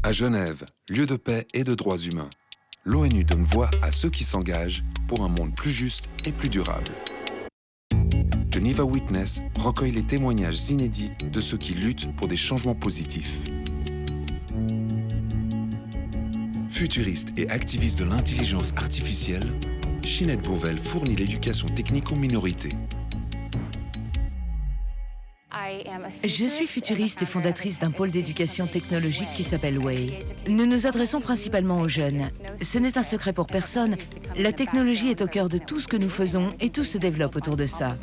À Genève, lieu de paix et de droits humains, l'ONU donne voix à ceux qui s'engagent pour un monde plus juste et plus durable. Geneva Witness recueille les témoignages inédits de ceux qui luttent pour des changements positifs. Futuriste et activiste de l'intelligence artificielle, Ginette Beauvel fournit l'éducation technique aux minorités. Je suis futuriste et fondatrice d'un pôle d'éducation technologique qui s'appelle Way. Nous nous adressons principalement aux jeunes. Ce n'est un secret pour personne, la technologie est au cœur de tout ce que nous faisons et tout se développe autour de ça.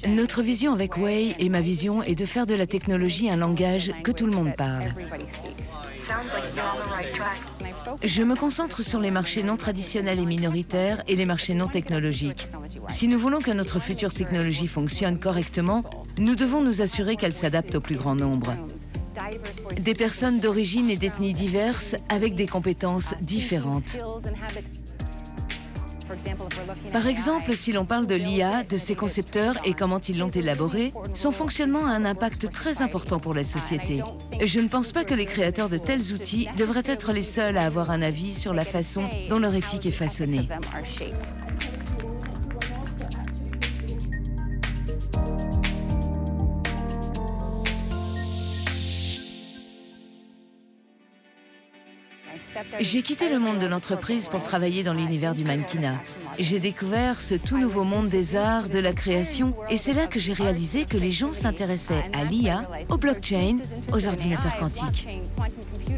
Notre vision avec Way et ma vision est de faire de la technologie un langage que tout le monde parle. Je me concentre sur les marchés non traditionnels et minoritaires et les marchés non technologiques. Si nous voulons que notre future technologie fonctionne correctement, nous devons nous assurer qu'elle s'adapte au plus grand nombre. Des personnes d'origine et d'ethnies diverses avec des compétences différentes. Par exemple, si l'on parle de l'IA, de ses concepteurs et comment ils l'ont élaboré, son fonctionnement a un impact très important pour la société. Je ne pense pas que les créateurs de tels outils devraient être les seuls à avoir un avis sur la façon dont leur éthique est façonnée. J'ai quitté le monde de l'entreprise pour travailler dans l'univers du mannequinat. J'ai découvert ce tout nouveau monde des arts, de la création, et c'est là que j'ai réalisé que les gens s'intéressaient à l'IA, au blockchain, aux ordinateurs quantiques.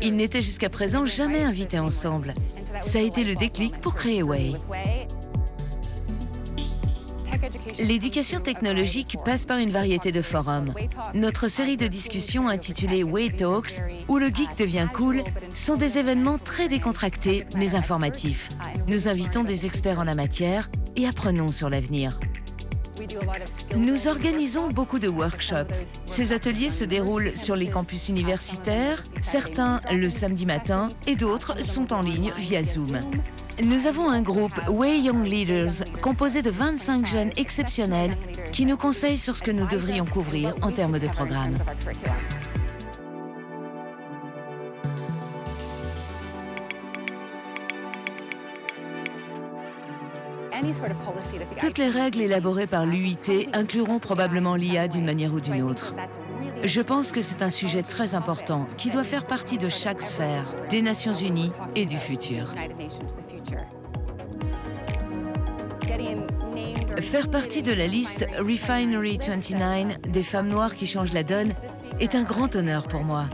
Ils n'étaient jusqu'à présent jamais invités ensemble. Ça a été le déclic pour créer Way. L'éducation technologique passe par une variété de forums. Notre série de discussions intitulée Way Talks, où le geek devient cool, sont des événements très décontractés mais informatifs. Nous invitons des experts en la matière et apprenons sur l'avenir. Nous organisons beaucoup de workshops. Ces ateliers se déroulent sur les campus universitaires, certains le samedi matin et d'autres sont en ligne via Zoom. Nous avons un groupe Way Young Leaders composé de 25 jeunes exceptionnels qui nous conseillent sur ce que nous devrions couvrir en termes de programme. Toutes les règles élaborées par l'UIT incluront probablement l'IA d'une manière ou d'une autre. Je pense que c'est un sujet très important qui doit faire partie de chaque sphère, des Nations Unies et du futur. Faire partie de la liste Refinery 29 des femmes noires qui changent la donne est un grand honneur pour moi.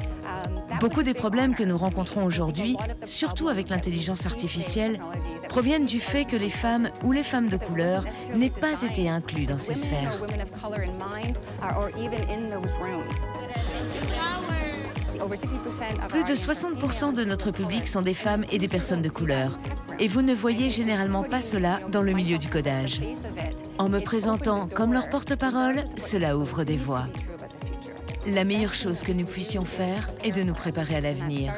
Beaucoup des problèmes que nous rencontrons aujourd'hui, surtout avec l'intelligence artificielle, proviennent du fait que les femmes ou les femmes de couleur n'aient pas été inclus dans ces sphères. Plus de 60% de notre public sont des femmes et des personnes de couleur. Et vous ne voyez généralement pas cela dans le milieu du codage. En me présentant comme leur porte-parole, cela ouvre des voies. La meilleure chose que nous puissions faire est de nous préparer à l'avenir.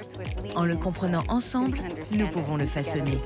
En le comprenant ensemble, nous pouvons le façonner.